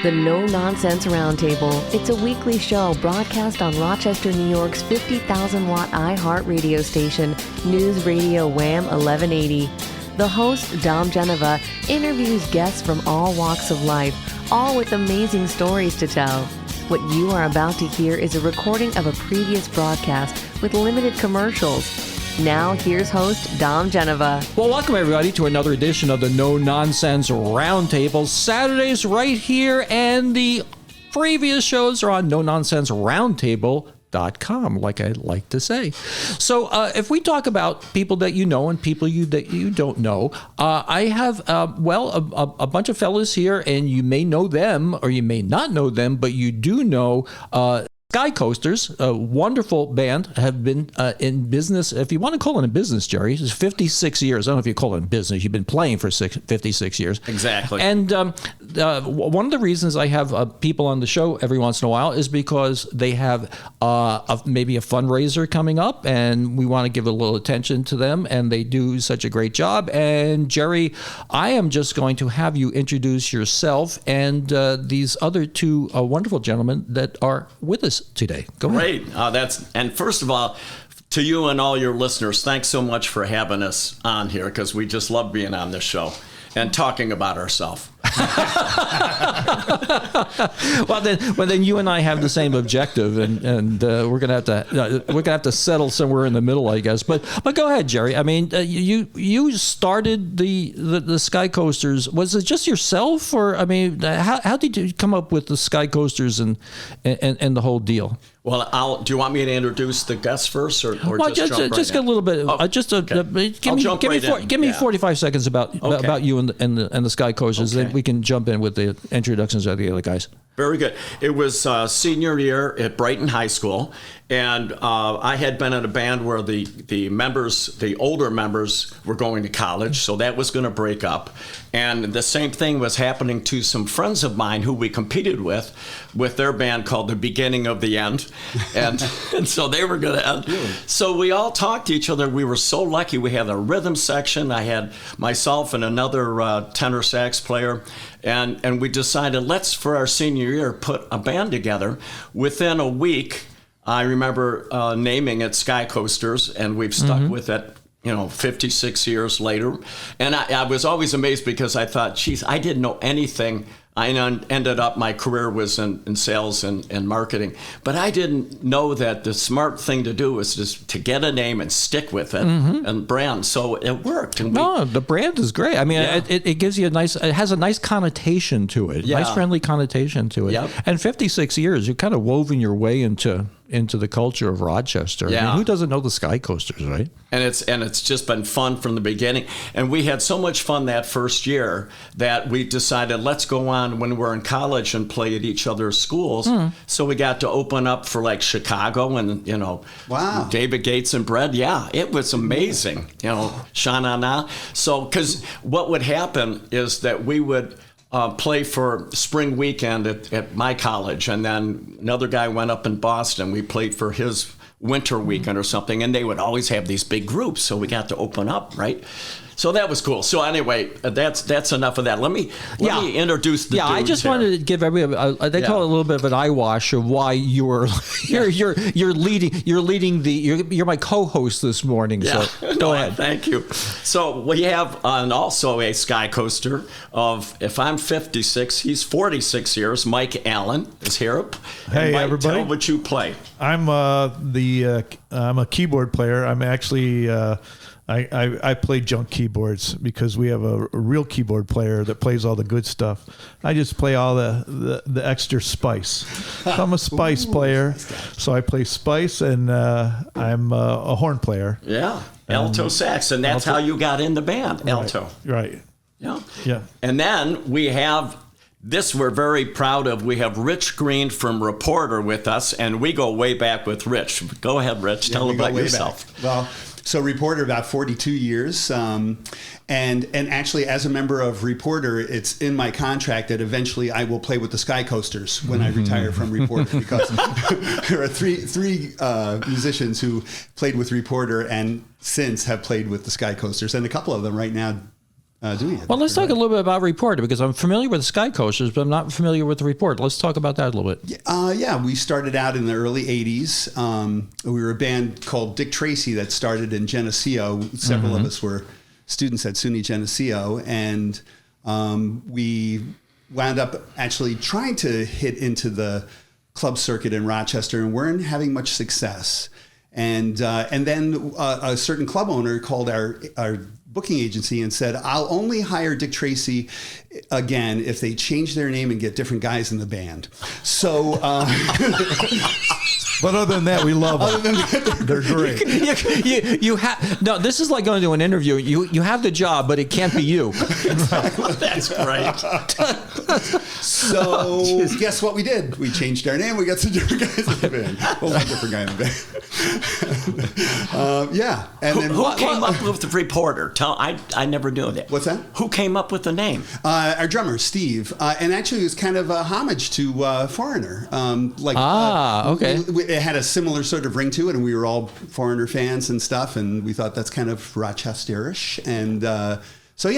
The No Nonsense Roundtable. It's a weekly show broadcast on Rochester, New York's 50,000-watt iHeart radio station, News Radio Wham 1180. The host, Dom Geneva, interviews guests from all walks of life, all with amazing stories to tell. What you are about to hear is a recording of a previous broadcast with limited commercials. Now, here's host Dom Geneva. Well, welcome everybody to another edition of the No Nonsense Roundtable. Saturdays right here, and the previous shows are on NoNonsenseRoundtable.com, like I like to say. So if we talk about people that you know and people that you don't know, I have, a bunch of fellas here, and you may know them or you may not know them, but you do know Skycoasters, a wonderful band, have been in business, if you want to call it a business, Jerry. It's 56 years. I don't know if you call it a business. You've been playing for 56 years. Exactly. And one of the reasons I have people on the show every once in a while is because they have maybe a fundraiser coming up, and we want to give a little attention to them, and they do such a great job. And Jerry, I am just going to have you introduce yourself and these other two wonderful gentlemen that are with us today. Go ahead. Great. And first of all, to you and all your listeners, thanks so much for having us on here, because we just love being on this show and talking about ourselves. Well, then you and I have the same objective, and we're gonna have to settle somewhere in the middle, I guess. But go ahead, Jerry. I mean, you started the Skycoasters. Was it just yourself, or I mean, how did you come up with the Skycoasters and the whole deal? Well, do you want me to introduce the guests first, or well, just jump right get a little bit. Give me 45 seconds about you and the Skycoasters. Okay. Then we can jump in with the introductions of the other guys. Very good. It was senior year at Brighton High School, and I had been in a band where the older members were going to college, so that was going to break up. And the same thing was happening to some friends of mine who we competed with their band called The Beginning of the End. And so they were going to end. So we all talked to each other. We were so lucky. We had a rhythm section. I had myself and another tenor sax player. And we decided, let's, for our senior year, put a band together. Within a week, I remember naming it Skycoasters, and we've stuck with it, 56 years later. And I was always amazed, because I thought, geez, I didn't know anything. I ended up, my career was in sales and marketing, but I didn't know that the smart thing to do was just to get a name and stick with it and brand. So it worked. And the brand is great. I mean, it gives you it has a nice connotation to it, nice friendly connotation to it. Yep. And 56 years, you've kind of woven your way into the culture of Rochester. Yeah. I mean, who doesn't know the Skycoasters, right? And it's just been fun from the beginning. And we had so much fun that first year that we decided, let's go on when we're in college and play at each other's schools. So we got to open up for like Chicago and, wow, David Gates and Bread. Yeah, it was amazing. Sha-na-na. So, because what would happen is that we would play for spring weekend at my college, and then another guy went up in Boston. We played for his winter weekend or something, and they would always have these big groups, so we got to open up, right? So that was cool. So anyway, that's enough of that. Let me introduce the dudes I just here. wanted to give everybody they call it a little bit of an eyewash of why you're you're my co-host this morning. Yeah. So go ahead. Thank you. So we have also a Skycoaster of, if I'm 56, he's 46 years. Mike Allen is here. Hey, Mike, everybody. tell what you play. I'm I'm a keyboard player. I'm actually I play junk keyboards because we have a real keyboard player that plays all the good stuff. I just play all the extra spice. So I'm a spice player, so I play spice, and I'm a horn player. Yeah, alto sax, and that's how you got in the band, alto. Right. Yeah. And then we have this we're very proud of. We have Rich Green from Reporter with us, and we go way back with Rich. Go ahead, Rich. Tell about yourself. Back. Well, so Reporter about 42 years. And actually, as a member of Reporter, it's in my contract that eventually I will play with the Skycoasters when I retire from Reporter, because there are three musicians who played with Reporter and since have played with the Skycoasters, and a couple of them right now doing it. Well, let's talk a little bit about Reporter, because I'm familiar with the Skycoasters, but I'm not familiar with the Reporter. Let's talk about that a little bit. Yeah, we started out in the early 80s. We were a band called Dick Tracy that started in Geneseo. Several of us were students at SUNY Geneseo, and we wound up actually trying to hit into the club circuit in Rochester and weren't having much success. And then a certain club owner called our booking agency and said, I'll only hire Dick Tracy again if they change their name and get different guys in the band. So, but other than that, we love them. They're great. You have no. This is like going to an interview. You have the job, but it can't be you. That's great. So guess what we did? We changed our name. We got some different guys in the band. Well, one different guy in the band. Yeah. And then Who came up with the Reporter? I never knew that. What's that? Who came up with the name? Our drummer, Steve. And actually it was kind of a homage to Foreigner. Okay. It had a similar sort of ring to it, and we were all Foreigner fans and stuff, and we thought that's kind of Rochesterish. And so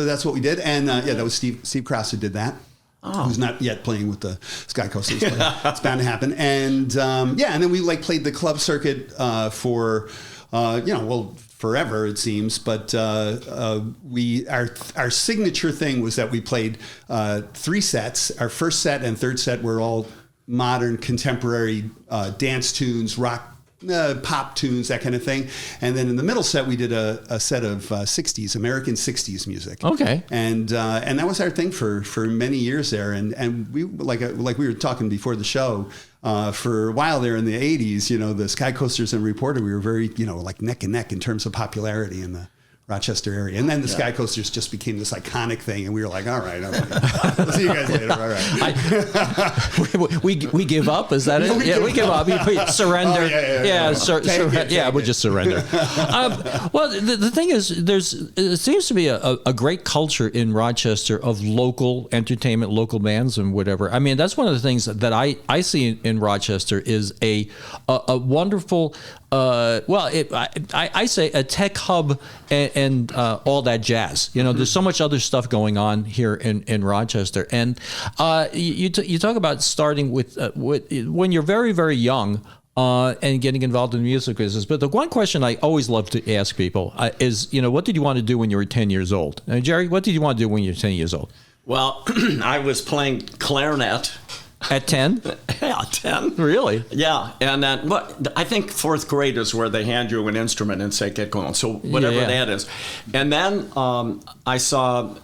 that's what we did. And that was Steve Krause who did that. Oh. Who's not yet playing with the Skycoasters. It's bound to happen. And and then we played the club circuit for forever it seems. But our signature thing was that we played 3 sets. Our first set and third set were all modern, contemporary dance tunes, rock, pop tunes, that kind of thing. And then in the middle set, we did a set of 60s, American 60s music. Okay. And that was our thing for many years there. And we, like we were talking before the show, for a while there in the 80s, the Skycoasters and Reporter, we were very, neck and neck in terms of popularity in the Rochester area. And then the Skycoasters just became this iconic thing, and we were like, all right. We'll see you guys later. All right. We give up? Is that it? We give up. We surrender. We'll just surrender. Well, the thing is, it seems to be a great culture in Rochester of local entertainment, local bands and whatever. I mean, that's one of the things that I see in Rochester is a wonderful, I say a tech hub and all that jazz. There's so much other stuff going on here in Rochester. And you talk about starting with when you're very, very young and getting involved in the music business. But the one question I always love to ask people is, what did you want to do when you were 10 years old? Jerry, what did you want to do when you were 10 years old? Well, I was playing clarinet. At 10? Yeah, 10. Really? Yeah. And then I think 4th grade is where they hand you an instrument and say, get going. So whatever that is. And then I saw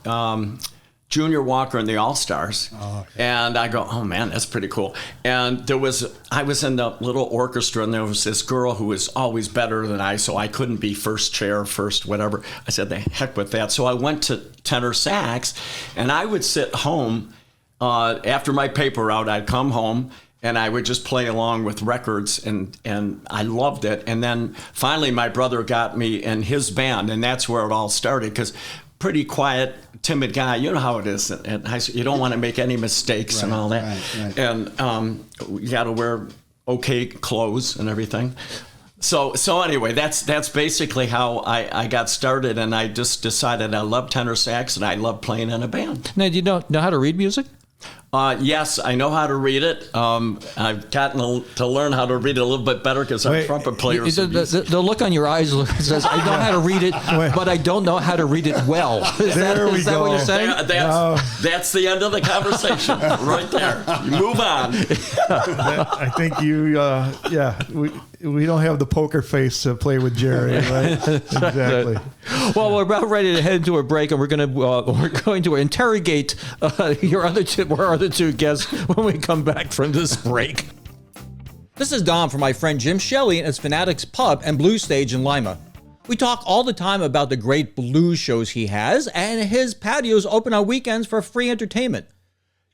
Junior Walker and the All-Stars. Oh, okay. And I go, oh, man, that's pretty cool. And I was in the little orchestra, and there was this girl who was always better than I, so I couldn't be first chair, first whatever. I said, the heck with that. So I went to tenor sax, and I would sit home. After my paper route, I'd come home and I would just play along with records, and I loved it. And then finally my brother got me in his band, and that's where it all started, because pretty quiet, timid guy, you know how it is at high school. You don't want to make any mistakes and all that. Right. And you got to wear okay clothes and everything. So anyway, that's basically how I got started, and I just decided I love tenor sax and I love playing in a band. Now, do you know how to read music? Yes, I know how to read it. I've gotten to learn how to read it a little bit better because I'm a trumpet player. The look on your eyes says, I know how to read it, but I don't know how to read it well. Is that what you're saying? That's the end of the conversation right there. You move on. I think we don't have the poker face to play with Jerry, right? Exactly. Well, we're about ready to head into a break, and we're going to interrogate our other two guests when we come back from this break. This is Dom from my friend Jim Shelley and his Fanatics Pub and Blues Stage in Lima. We talk all the time about the great blues shows he has, and his patios open on weekends for free entertainment.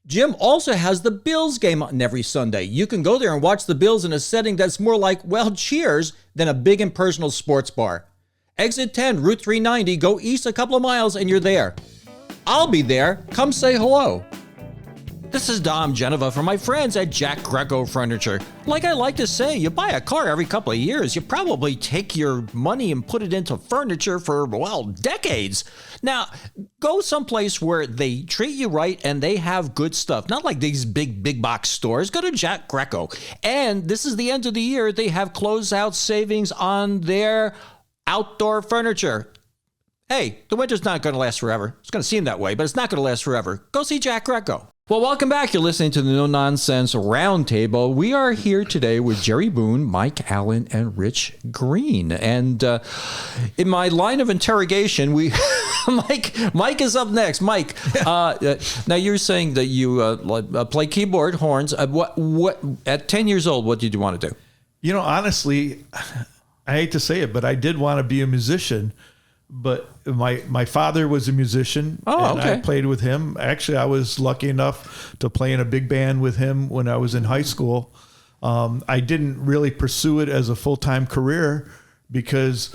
Jim also has the Bills game on every Sunday. You can go there and watch the Bills in a setting that's more like, Cheers than a big impersonal sports bar. Exit 10, Route 390, go east a couple of miles and you're there. I'll be there. Come say hello. This is Dom Geneva from my friends at Jack Greco Furniture. Like I like to say, you buy a car every couple of years, you probably take your money and put it into furniture for, well, decades. Now, go someplace where they treat you right and they have good stuff. Not like these big box stores. Go to Jack Greco. And this is the end of the year. They have closeout savings on their outdoor furniture. Hey, the winter's not going to last forever. It's going to seem that way, but it's not going to last forever. Go see Jack Greco. Well, welcome back. You're listening to the No Nonsense Roundtable. We are here today with Jerry Boone, Mike Allen, and Rich Green. And in my line of interrogation, Mike is up next. Mike, now you're saying that you play keyboard, horns. What at 10 years old, what did you want to do? You know, honestly, I hate to say it, but I did want to be a musician. But my father was a musician, and okay. I played with him. Actually, I was lucky enough to play in a big band with him when I was in high school. I didn't really pursue it as a full-time career because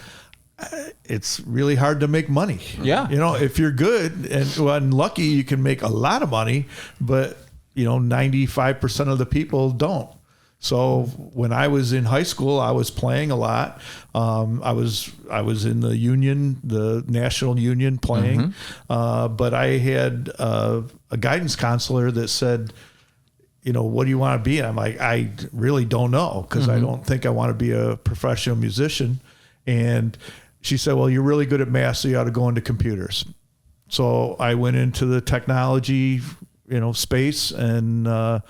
it's really hard to make money. Yeah. You know, if you're good and lucky, you can make a lot of money, but, 95% of the people don't. So when I was in high school, I was playing a lot. I was in the union, the national union, playing. But I had a guidance counselor that said, what do you want to be? I'm like, I really don't know because I don't think I want to be a professional musician. And she said, well, you're really good at math, so you ought to go into computers. So I went into the technology, space, and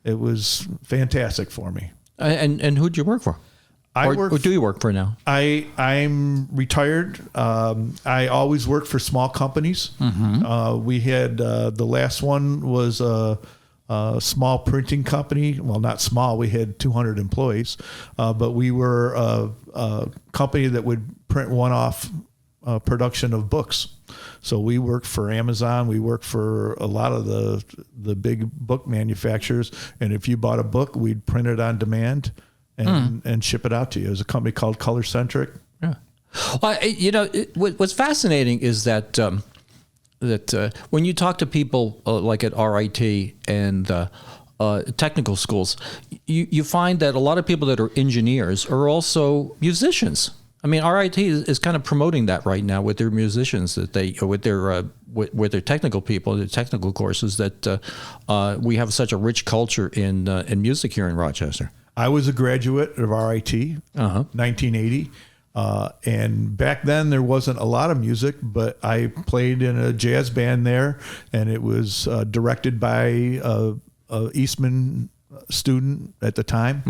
it was fantastic for me. And who'd you work for? Or do you work for now? I'm retired. I always worked for small companies. We had the last one was a small printing company. Well, not small. We had 200 employees, but we were a company that would print one-off production of books. So we worked for Amazon. We worked for a lot of the big book manufacturers. And if you bought a book, we'd print it on demand and ship it out to you. It was a company called Color Centric. Yeah. Well, what's fascinating is that when you talk to people like at RIT and technical schools, you find that a lot of people that are engineers are also musicians. I mean, RIT is kind of promoting that right now with their musicians with their technical people, the technical courses that we have such a rich culture in music here in Rochester. I was a graduate of RIT, 1980. And back then there wasn't a lot of music, but I played in a jazz band there, and it was directed by a Eastman student at the time.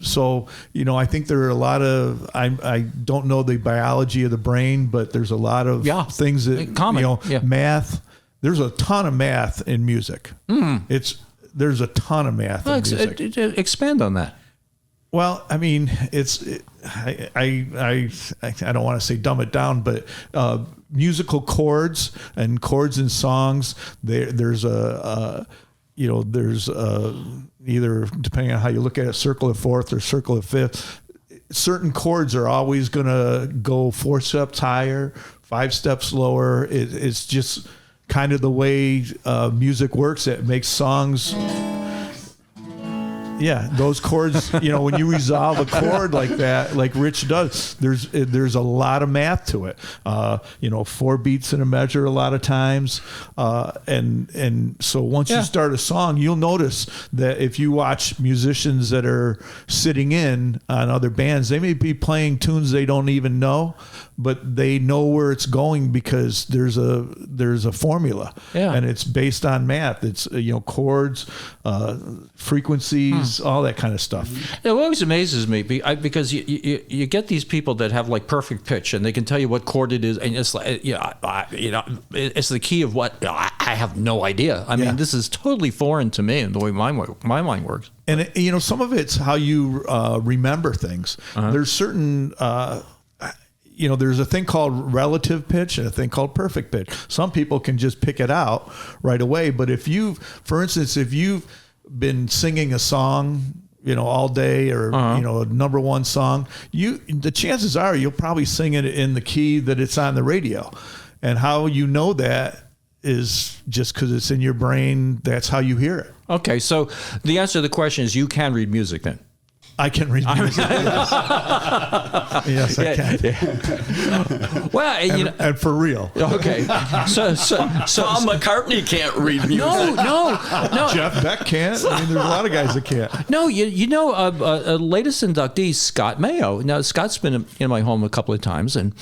So, I think there are a lot of, I don't know the biology of the brain, but there's a lot of things that, common. Math, there's a ton of math in music. There's a ton of math in music. Expand on that. Well, I mean, I don't want to say dumb it down, but musical chords and chords in songs, there's either, depending on how you look at it, circle of fourth or circle of fifth. Certain chords are always going to go 4 steps higher, 5 steps lower. It's just kind of the way music works. It makes songs. Yeah, those chords, when you resolve a chord like that, like Rich does, there's a lot of math to it. 4 beats in a measure a lot of times. And so once you start a song, you'll notice that if you watch musicians that are sitting in on other bands, they may be playing tunes they don't even know, but they know where it's going because there's a formula. Yeah. And it's based on math. It's, chords, frequencies, all that kind of stuff. It always amazes me because you get these people that have like perfect pitch and they can tell you what chord it is, and it's like it's the key of what I have no idea. I mean, this is totally foreign to me and the way my mind works. And some of it's how you remember things. There's certain. There's a thing called relative pitch and a thing called perfect pitch. Some people can just pick it out right away. But for instance, if you've been singing a song, all day or, a number one song, the chances are you'll probably sing it in the key that it's on the radio. And how you know that is just because it's in your brain. That's how you hear it. Okay, so the answer to the question is you can read music then. I can read music. Yes, I can. Yeah. Well, and for real. Okay. So Paul McCartney can't read music. No. Jeff Beck can't. I mean, there's a lot of guys that can't. No, latest inductee, Scott Mayo. Now, Scott's been in my home a couple of times, and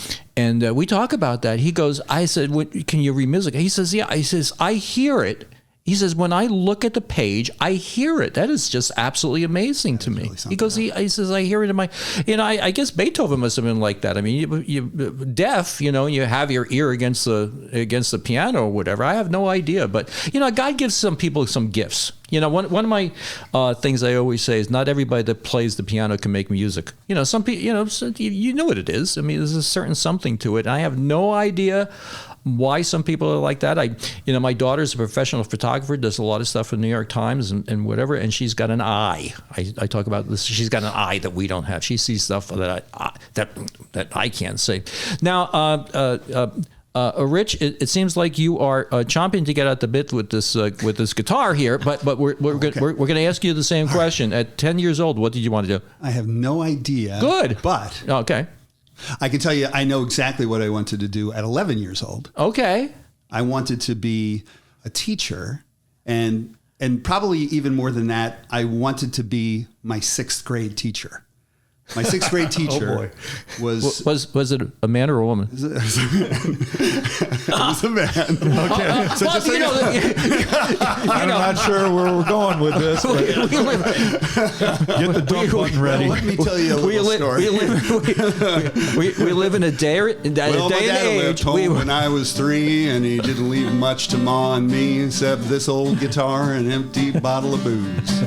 we talk about that. He goes, I said, can you read music? He says, yeah. He says, I hear it. He says, when I look at the page, I hear it. That is just absolutely amazing to me. Really he goes, he says, I hear it in my, I guess Beethoven must have been like that. I mean, you deaf, you have your ear against the piano or whatever. I have no idea. But, God gives some people some gifts. One of my things I always say is not everybody that plays the piano can make music. Some people, you know what it is. I mean, there's a certain something to it. And I have no idea why some people are like that. My daughter's a professional photographer, does a lot of stuff for the New York Times and whatever, and she's got an eye. I talk about this. She's got an eye that we don't have. She sees stuff that I can't see. Now, Rich, it seems like you are chomping to get out the bit with this guitar here, but we're going to ask you the same question. At 10 years old, what did you want to do? I have no idea. Good, but okay. I can tell you, I know exactly what I wanted to do at 11 years old. Okay. I wanted to be a teacher, and probably even more than that, I wanted to be my 6th grade teacher. My 6th grade teacher was it a man or a woman? It was a man. Okay. So just I'm not sure where we're going with this. But get the dump button ready. Well, let me tell you a little story. We live in a day and age. When I was 3, and he didn't leave much to Ma and me except this old guitar and an empty bottle of booze.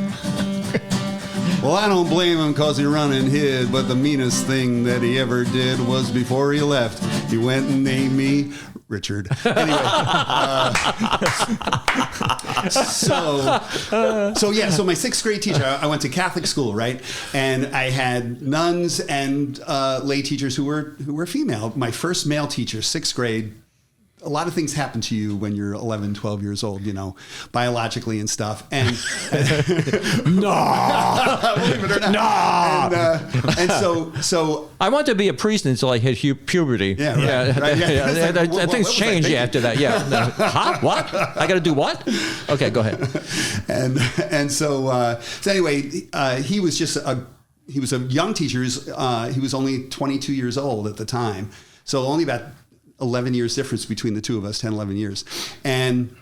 Well, I don't blame him because he run and hid, but the meanest thing that he ever did was before he left, he went and named me Richard. Anyway, so my 6th grade teacher, I went to Catholic school, right? And I had nuns and lay teachers who were female. My first male teacher, 6th grade. A lot of things happen to you when you're 11, 12 years old, biologically and stuff. And no, believe it or not. No. And so I wanted to be a priest until I hit puberty. Yeah, right. Yeah. Things change after that. Yeah. Huh? What? I got to do what? Okay, go ahead. So anyway, he was a young teacher. He was only 22 years old at the time. So only about 11 years difference between the two of us, 10, 11 years. And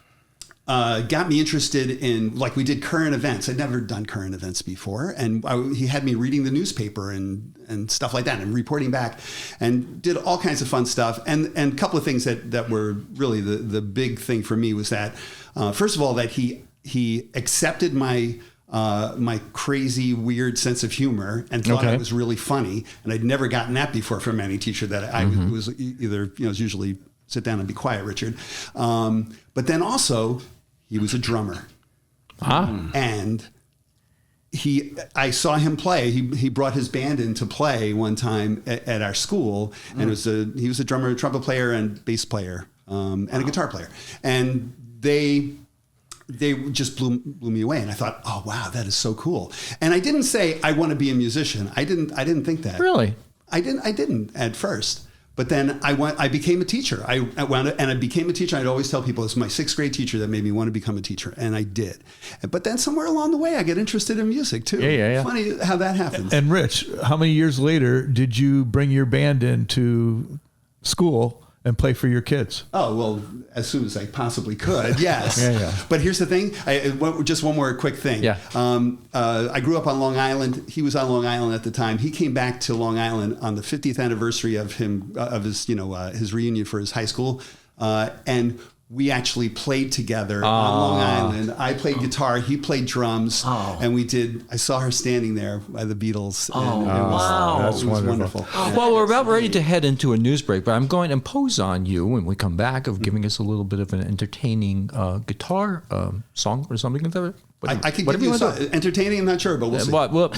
got me interested in, we did current events. I'd never done current events before. And he had me reading the newspaper and stuff like that and reporting back, and did all kinds of fun stuff. And a couple of things that were really the big thing for me was that, first of all, that he accepted my crazy, weird sense of humor and thought it was really funny. And I'd never gotten that before from any teacher that I was either, it was usually sit down and be quiet, Richard. But then also he was a drummer. And I saw him play. He brought his band in to play one time at our school. And he was a drummer, a trumpet player and bass player, and a guitar player. And they just blew me away, and I thought, oh wow, that is so cool. And I didn't say I want to be a musician. I didn't think that. Really? I didn't at first. But then I became a teacher. I became a teacher. I'd always tell people it's my 6th grade teacher that made me want to become a teacher, and I did. But then somewhere along the way, I get interested in music too. Yeah. Funny how that happens. And Rich, how many years later did you bring your band into school and play for your kids? Oh, well, as soon as I possibly could, yes. Yeah. But here's the thing. Just one more quick thing. Yeah. I grew up on Long Island. He was on Long Island at the time. He came back to Long Island on the 50th anniversary of his reunion for his high school. And we actually played together on Long Island. I played guitar, he played drums, and I saw her standing there by the Beatles. And That's it was wonderful. Well, we're about ready to head into a news break, but I'm going to impose on you when we come back of giving us a little bit of an entertaining guitar song or something like that. I could give you entertaining, I'm not sure, but we'll see. Well,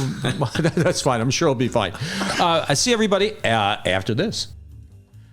that's fine. I'm sure it'll be fine. I see everybody after this.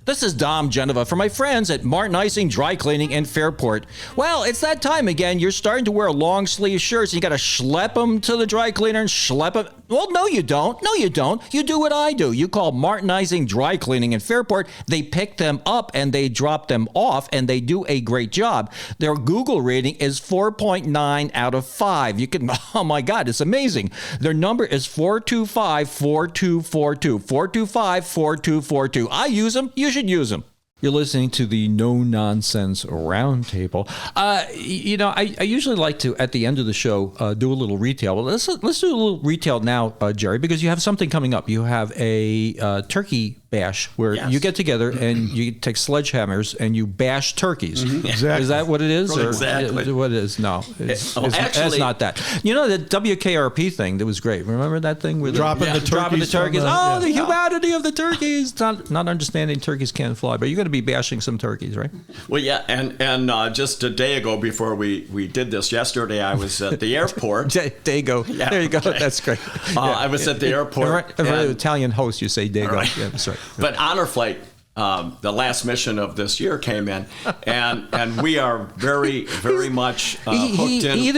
This is Dom Genova for my friends at Martin Icing Dry Cleaning in Fairport. Well, it's that time again. You're starting to wear long sleeve shirts. You got to schlep them to the dry cleaner and schlep them. Well, no, you don't. No, you don't. You do what I do. You call Martin Icing Dry Cleaning in Fairport. They pick them up and they drop them off, and they do a great job. Their Google rating is 4.9 out of 5. You can, oh my God, it's amazing. Their number is 425-4242. 425-4242. I use them. You should use them. You're listening to the No Nonsense Roundtable. I usually like to, at the end of the show, do a little retail. Well, let's do a little retail now, Jerry, because you have something coming up. You have a turkey bash where you get together and you take sledgehammers and you bash turkeys. Mm-hmm. Exactly. Is that what it is? Exactly. What it is? No. It's Actually, not that. You know, the WKRP thing that was great. Remember that thing? With Dropping the turkeys. The humanity of the turkeys. Not understanding turkeys can't fly, but you're going to be bashing some turkeys, right? Well, yeah, and just a day ago before we did this, yesterday I was at the airport. Dago. Yeah, there you go. okay. That's great. I was at the airport. If an Italian host, you say Dago. Right. Yeah, that's right. But Honor Flight, the last mission of this year came in, and we are very, very much hooked in. He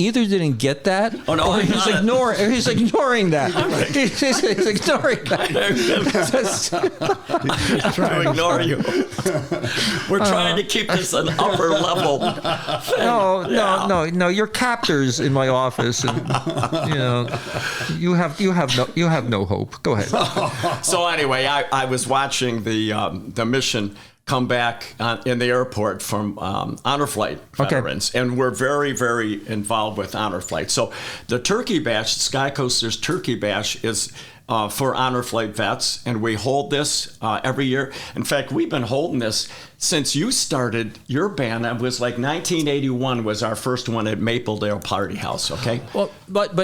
either didn't get that, Oh, no, or he's ignoring that. He's ignoring that. To ignore you. We're trying to keep this an upper level. No. You're captors in my office, and you have no hope. Go ahead. So anyway, I was watching the mission come back in the airport from Honor Flight veterans, and we're very, very involved with Honor Flight. So the Turkey Bash, Skycoasters Turkey Bash, is for Honor Flight vets, and we hold this every year. In fact, we've been holding this since you started your band. It was like 1981 was our first one at Mapledale Party House, okay? Well, but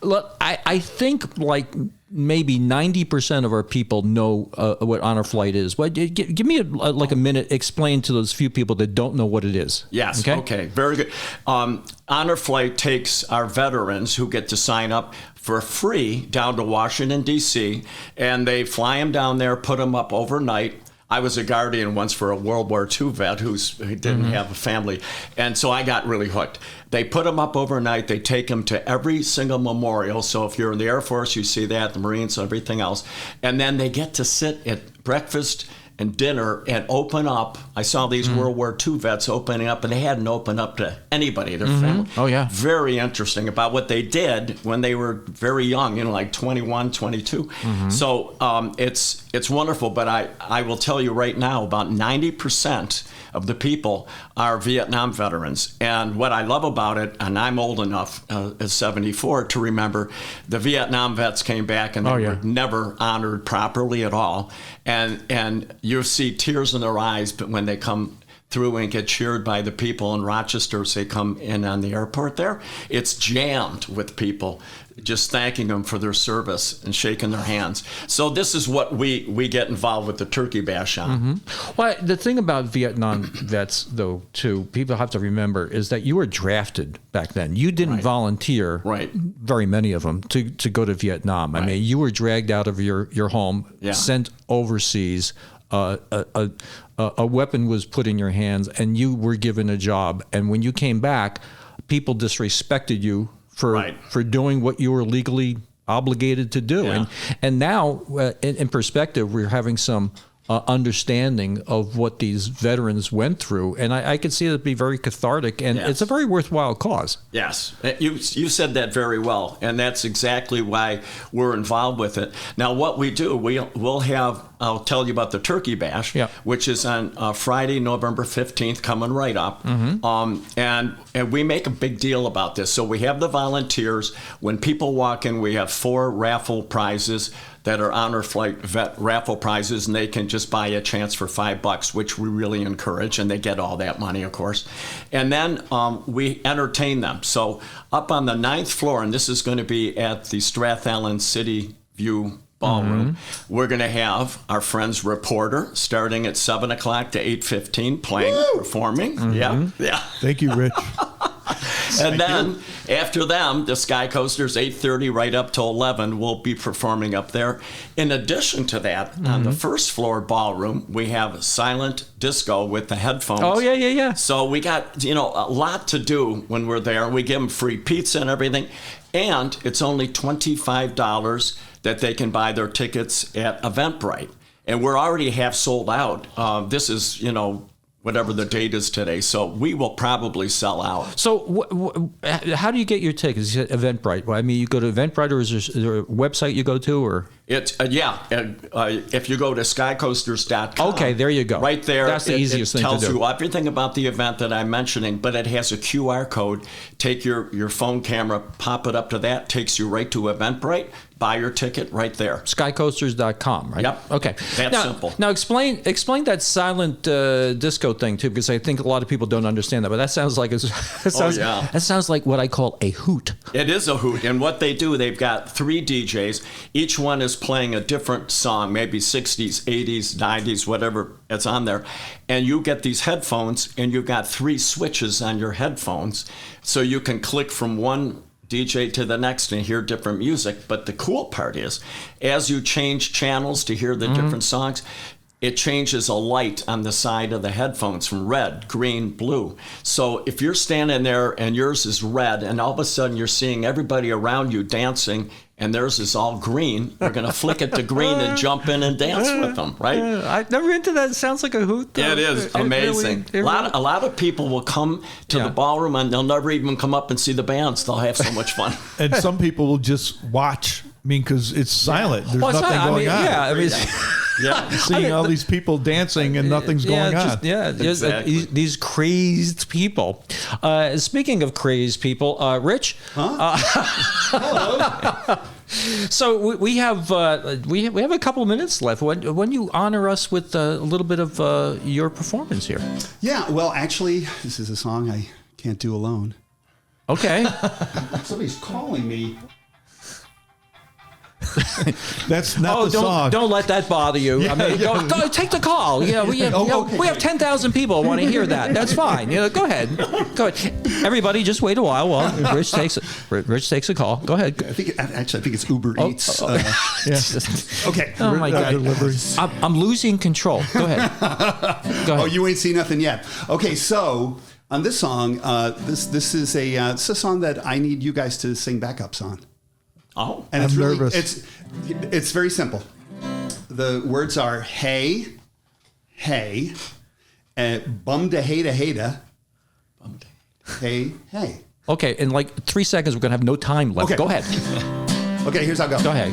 look, I think like maybe 90% of our people know what Honor Flight is. But give me a minute, explain to those few people that don't know what it is. Yes, okay, very good. Honor Flight takes our veterans who get to sign up for free down to Washington, D.C., and they fly them down there, put them up overnight. I was a guardian once for a World War II vet who didn't have a family, and so I got really hooked. They put them up overnight. They take them to every single memorial. So if you're in the Air Force, you see that, the Marines, everything else. And then they get to sit at breakfast and dinner and open up. I saw these World War II vets opening up, and they hadn't opened up to anybody, their family. Oh, yeah. Very interesting about what they did when they were very young, like 21, 22. So it's wonderful, but I will tell you right now, about 90% of the people are Vietnam veterans. And what I love about it, and I'm old enough at 74 to remember, the Vietnam vets came back and they were never honored properly at all. And you see tears in their eyes, but when they come through and get cheered by the people in Rochester as they come in on the airport there, it's jammed with people just thanking them for their service and shaking their hands. So this is what we get involved with the Turkey Bash on. Well, the thing about Vietnam vets, though, too, people have to remember, is that you were drafted back then. You didn't volunteer, very many of them, to go to Vietnam. I mean, you were dragged out of your home, sent overseas. A weapon was put in your hands, and you were given a job. And when you came back, people disrespected you for doing what you were legally obligated to do. And now, in perspective, we're having some understanding of what these veterans went through, and I could see it be very cathartic, and it's a very worthwhile cause. Yes, you said that very well, and that's exactly why we're involved with it. Now, what we do, we'll have, I'll tell you about the Turkey Bash, which is on Friday, November 15th, coming right up, and we make a big deal about this. So we have the volunteers. When people walk in, we have 4 raffle prizes that are Honor Flight vet raffle prizes, and they can just buy a chance for $5, which we really encourage, and they get all that money, of course. And then we entertain them. So up on the 9th floor, and this is going to be at the Strathallan City View Ballroom, we're going to have our friends Reporter starting at 7 o'clock to 8:15 playing, performing. Yeah. Thank you, Rich. And then after them, the Skycoasters, 8:30 right up till 11, will be performing up there. In addition to that, on the first floor ballroom, we have silent disco with the headphones. Oh, yeah. So we got, a lot to do when we're there. We give them free pizza and everything. And it's only $25 that they can buy their tickets at Eventbrite. And we're already half sold out. This is, whatever the date is today. So we will probably sell out. So how do you get your tickets? You said Eventbrite. Well, I mean, you go to Eventbrite, or is there a website you go to, or? It's if you go to skycoasters.com. Okay, there you go. Right there. That's the easiest thing to do. It tells you everything about the event that I'm mentioning, but it has a QR code. Take your phone camera, pop it up to that, takes you right to Eventbrite. Buy your ticket right there. Skycoasters.com, right? Yep. Okay. That's simple. Now explain that silent disco thing too, because I think a lot of people don't understand that. But that sounds like that sounds like what I call a hoot. It is a hoot, and what they do, they've got 3 DJs. Each one is playing a different song, maybe 60s, 80s, 90s, whatever it's on there. And you get these headphones, and you've got 3 switches on your headphones, so you can click from one DJ to the next and hear different music. But the cool part is, as you change channels to hear the different songs, it changes a light on the side of the headphones from red, green, blue. So if you're standing there and yours is red, and all of a sudden you're seeing everybody around you dancing and theirs is all green, you're going to flick it to green and jump in and dance with them, right? I've never been to that. It sounds like a hoot, though. It is amazing. A lot of people will come to the ballroom and they'll never even come up and see the bands. They'll have so much fun. And some people will just watch. I mean, because it's silent. There's nothing going on. Yeah, I mean, seeing all these people dancing and nothing's going on. Exactly. These crazed people. Speaking of crazed people, Rich. Hello. So we have a couple of minutes left. When you honor us with a little bit of your performance here. Yeah, well, actually, this is a song I can't do alone. Okay. Somebody's calling me. That's not the song. Don't let that bother you. I mean, go take the call. We have 10,000 people who want to hear that. That's fine. Go ahead. Everybody, just wait a while Rich takes a call. Go ahead. I think it's Uber Eats. Okay. Oh my God. I'm losing control. Go ahead. Oh, you ain't seen nothing yet. Okay, so on this song, this is a song that I need you guys to sing backups on. Oh, and I'm nervous. It's very simple. The words are hey, bum da hata, hey. Okay, in like 3 seconds, we're gonna have no time left. Okay. Go ahead. Okay, here's how it goes. Go ahead.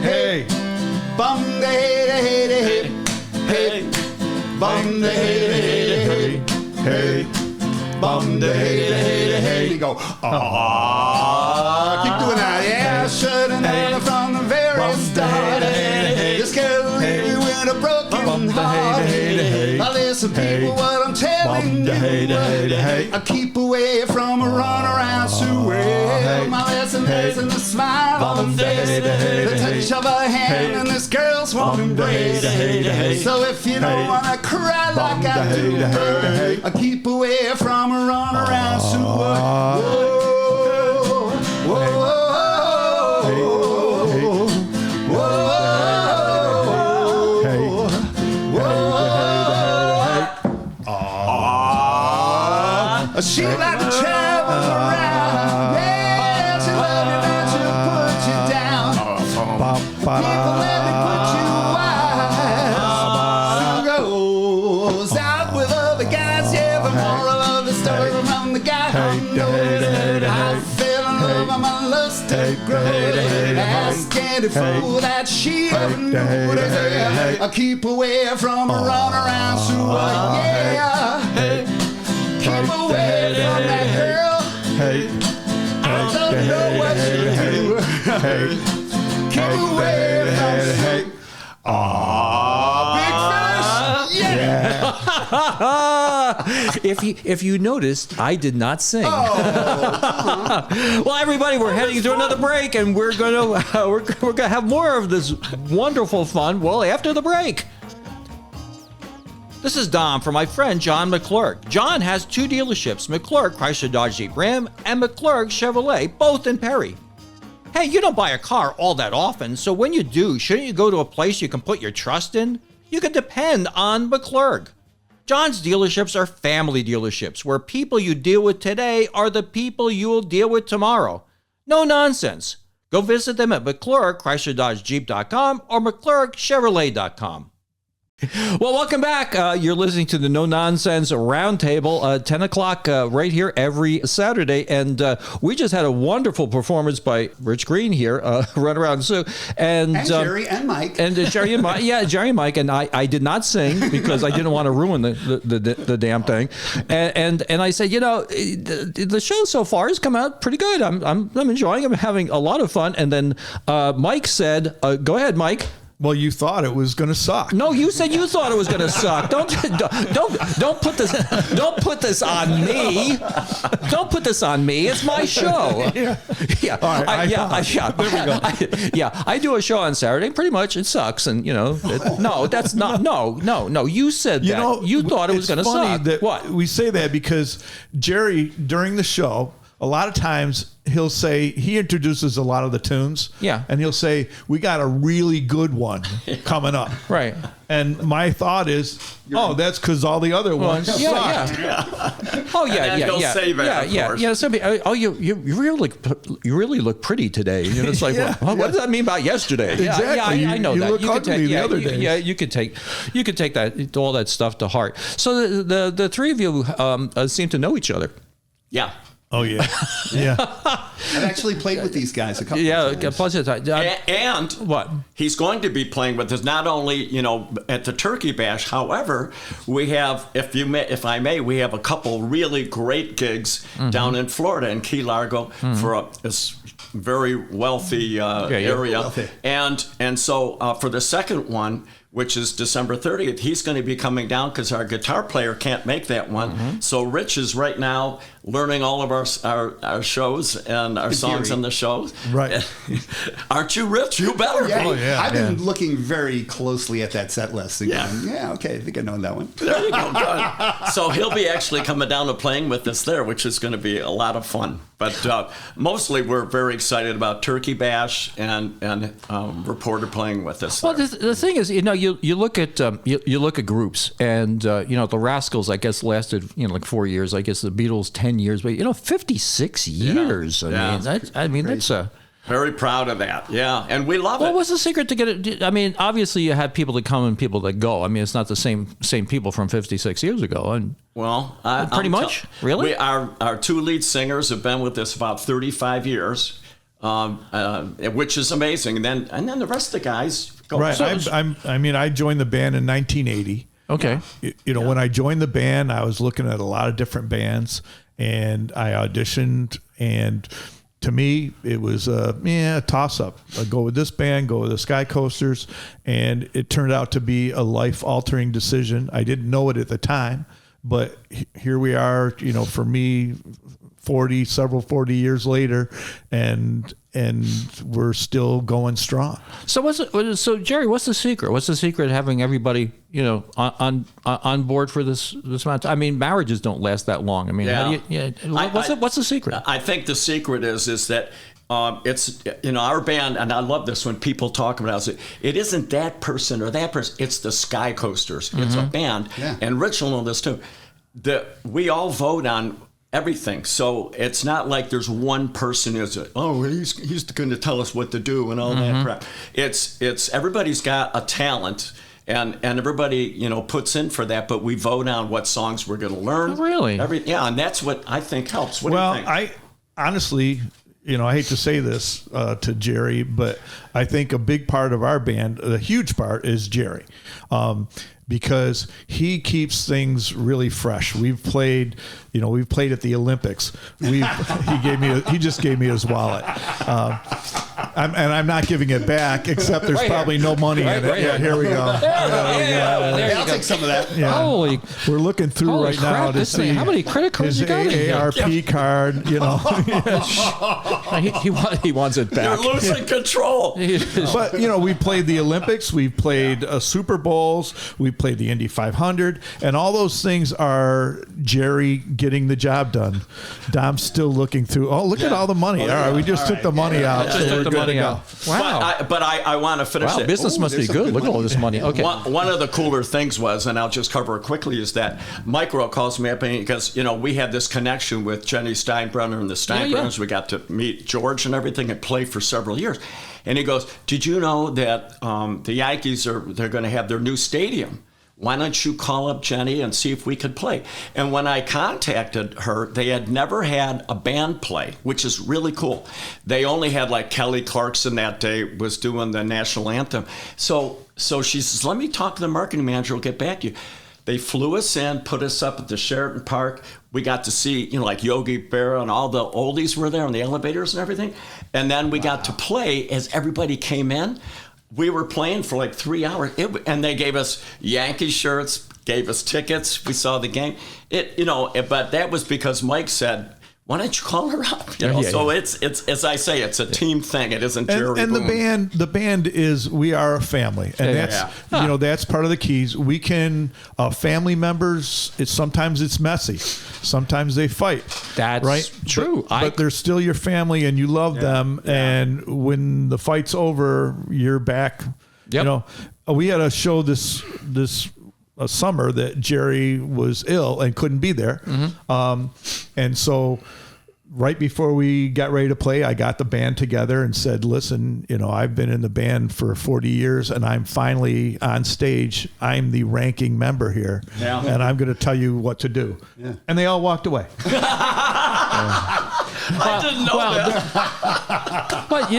Hey, bum da hata, hey, bum da hata, hey. Bum da hey, you go. Keep doing that. Yeah, I should have known from the very start. This girl leave with a broken heart. Now listen, people, what I'm telling you. I keep away from a runaround Sue. My lesson is in the smile on the face, the touch of her hand, and this girl's warm embrace. So if you don't wanna cry like I do, I keep away from a runaround Sue. She like to travel around. Yeah, she love you not to put you down. People let me put you wise. Goes out with other guys. Yeah, the moral of the story from the guy who knows that I fell in love and my lust to grow. Ask any fool that she ever knew. I keep away from a runaround Sue. Yeah. Keep away from that girl. I don't know what you do. Keep away from her. Big fish. Yeah. If you noticed, I did not sing. Well, everybody, we're heading to another break, and we're gonna have more of this wonderful fun. Well, after the break. This is Dom for my friend John McClurg. John has 2 dealerships, McClurg Chrysler Dodge Jeep Ram and McClurg Chevrolet, both in Perry. Hey, you don't buy a car all that often, so when you do, shouldn't you go to a place you can put your trust in? You can depend on McClurg. John's dealerships are family dealerships where people you deal with today are the people you will deal with tomorrow. No nonsense. Go visit them at McClurg ChryslerDodgeJeep.com or McClurgChevrolet.com. Well, welcome back. You're listening to the No Nonsense Roundtable, 10 o'clock right here every Saturday. And we just had a wonderful performance by Rich Green here, Run Around Sue. And Jerry and Mike. And Jerry and Mike. Yeah, Jerry and Mike. And I did not sing because I didn't want to ruin the damn thing. And I said, the show so far has come out pretty good. I'm enjoying it. I'm having a lot of fun. And then Mike said, go ahead, Mike. Well, you thought it was going to suck. No, you said you thought it was going to suck. Don't put this on me. Don't put this on me. It's my show. Yeah. All right. There we go. I do a show on Saturday. Pretty much, it sucks. And no, that's not. No. You said that. You thought it was going to suck. That what? We say that because Jerry, during the show, a lot of times he'll say, he introduces a lot of the tunes. Yeah. And he'll say, we got a really good one coming up. Right. And my thought is, that's because all the other ones sucked. Yeah. Oh yeah. Say that, of course. Yeah. Somebody, you really look pretty today. It's like, what does that mean about yesterday? Exactly. Yeah, I know you that. Look ugly the other days. Yeah, you could take that all that stuff to heart. So the three of you seem to know each other. Yeah. Oh yeah, yeah. I've actually played with these guys a couple of times. Plenty of time. And what? He's going to be playing with us not only, at the Turkey Bash. However, we have, if I may, we have a couple really great gigs down in Florida in Key Largo for this very wealthy area. Wealthy. And so for the second one, which is December 30th, he's going to be coming down because our guitar player can't make that one. So Rich is right now learning all of our shows and our songs on the shows. Right. Aren't you, Rich? You better. Yeah, I've been looking very closely at that set list. And going, okay, I think I know that one. There you go. Good. So he'll be actually coming down and playing with us there, which is going to be a lot of fun. But mostly we're very excited about Turkey Bash and Reporter playing with us. Well, the thing is, you look at you look at groups, and the Rascals, I guess, lasted like 4 years. I guess the Beatles 10 years, but 56 years. I mean that's very proud of that. Yeah, and we love it. What was the secret to get it? I mean, obviously you have people that come and people that go. I mean, it's not the same people from 56 years ago. And well, pretty much, really. Our 2 lead singers have been with us about 35 years. Which is amazing, and then the rest of the guys go. Right. I joined the band in 1980. Okay. When I joined the band, I was looking at a lot of different bands, and I auditioned, and to me, it was a toss-up. I go with this band, go with the Skycoasters, and it turned out to be a life-altering decision. I didn't know it at the time, but here we are. For me, 40 years later, and we're still going strong. So Jerry, what's the secret? What's the secret of having everybody on board for this amount of time? I mean, marriages don't last that long. I mean, what's the secret? I think the secret is that it's our band, and I love this when people talk about it. It isn't that person or that person. It's the Skycoasters. It's a band, and Rich will know this too. We all vote on everything, so it's not like there's one person who's he's going to tell us what to do and all that crap. It's everybody's got a talent, and everybody puts in for that, but we vote on what songs we're going to learn. Oh, really? And that's what I think helps. What do you think? I honestly, I hate to say this to Jerry, but I think a big part of our band, a huge part, is Jerry. Because he keeps things really fresh. We've played at the Olympics. He just gave me his wallet. I'm not giving it back, except there's probably no money in it. Yeah, here we go. I'll take some of that. Yeah. Holy, We're looking through holy right crap, now to this see thing, how many credit cards his you got in here? AARP card, he wants it back. You're losing control. But, we played the Olympics, we've played Super Bowls, we played the Indy 500, and all those things are Jerry getting the job done. Dom's still looking through. Oh, look at all the money. All right, we just took the money out. Just took the money out. Wow. But I want to finish it. Business must be good. Look at all this money. Okay. One of the cooler things was, and I'll just cover it quickly, is that Micro calls me up because, we had this connection with Jenny Steinbrenner and the Steinbrenners. We got to meet George and everything and play for several years. And he goes, did you know that the Yankees they're going to have their new stadium? Why don't you call up Jenny and see if we could play? And when I contacted her, they had never had a band play, which is really cool. They only had like Kelly Clarkson that day was doing the national anthem. So she says, let me talk to the marketing manager, we'll get back to you. They flew us in, put us up at the Sheraton Park. We got to see, like Yogi Berra and all the oldies were there on the elevators and everything. And then we got to play as everybody came in. We were playing for like 3 hours, and they gave us Yankee shirts, gave us tickets. We saw the game. But that was because Mike said, why don't you call her up? So it's as I say, it's a team thing. It isn't Jerry and Boone. the band is, we are a family, and that's part of the keys. We can family members. Sometimes it's messy, sometimes they fight. That's right. True. But they're still your family, and you love them. Yeah. And when the fight's over, you're back. Yep. We had a show this summer that Jerry was ill and couldn't be there. Mm-hmm. And so right before we got ready to play, I got the band together and said, listen, I've been in the band for 40 years and I'm finally on stage. I'm the ranking member here. Yeah. And I'm going to tell you what to do. Yeah. And they all walked away. I didn't know that. But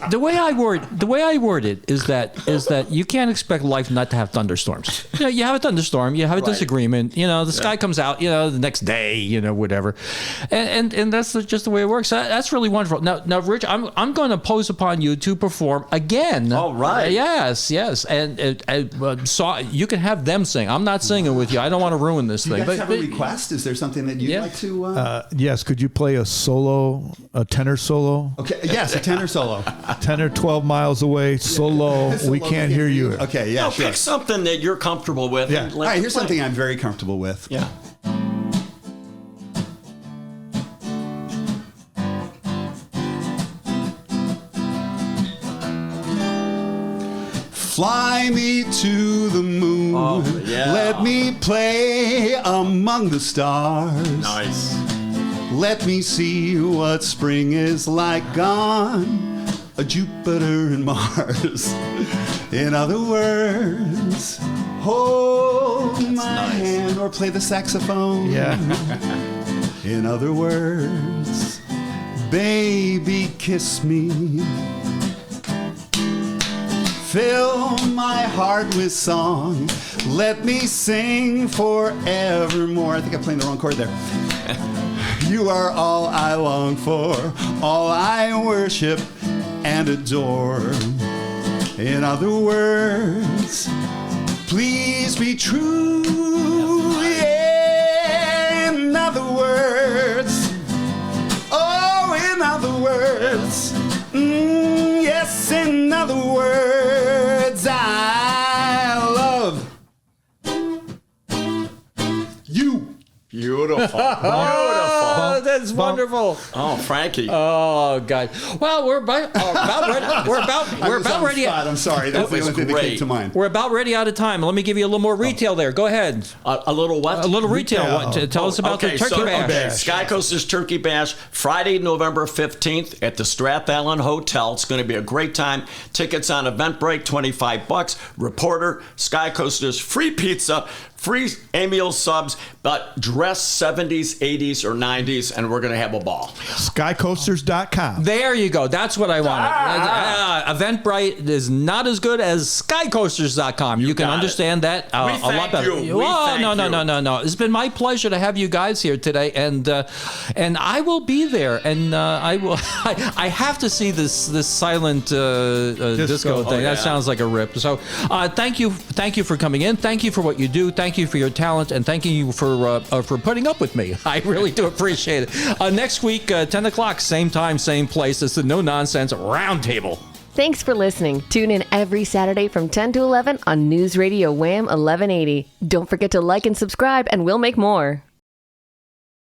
the way I word it is that you can't expect life not to have thunderstorms. You have a thunderstorm, you have a disagreement. The sky comes out. The next day. Whatever, and that's just the way it works. That's really wonderful. Now, Rich, I'm going to pose upon you to perform again. All right. Yes, and so you can have them sing. I'm not singing with you. I don't want to ruin this thing. Do you guys have a request? Is there something that you'd like to? Yes. Could you play a tenor solo? Okay. Yes, a tenor solo. 10 or 12 miles away, solo. We can't hear you. Okay. Yeah. Sure. Pick something that you're comfortable with. Yeah. All right. Here's something I'm very comfortable with. Yeah. Fly me to the moon. Oh, yeah. Let me play among the stars. Nice. Let me see what spring is like on Jupiter and Mars. In other words, hold my hand or play the saxophone. Yeah. In other words, baby, kiss me. Fill my heart with song. Let me sing forevermore. I think I'm playing the wrong chord there. You are all I long for, all I worship and adore. In other words, please be true. Yeah, in other words, oh, in other words, yes, in other words, I love you. Beautiful. Oh, that's wonderful. Oh, Frankie. Oh, God. Well, we're about ready. We're about ready. I'm sorry. That's the only thing that came to mind. We're about ready out of time. Let me give you a little more retail there. Go ahead. A little what? A little retail. Tell us about the Turkey Bash. Skycoasters Turkey Bash, Friday, November 15th at the Strath Allen Hotel. It's going to be a great time. Tickets on Eventbrite, $25. Reporter, Skycoasters, free pizza. free meal subs, but dress 70s, 80s, or 90s, and we're going to have a ball. Skycoasters.com. There you go. That's what I wanted. Eventbrite is not as good as Skycoasters.com. You can understand that a lot better. No. It's been my pleasure to have you guys here today, and I will be there, and I will. I have to see this silent disco thing. That sounds like a rip. So thank you for coming in. Thank you for what you do. Thank you for your talent, and thank you for putting up with me. I really do appreciate it. Next week, 10 o'clock, same time, same place. It's the No Nonsense Roundtable. Thanks for listening. Tune in every Saturday from 10 to 11 on News Radio Wham 1180. Don't forget to like and subscribe, and we'll make more.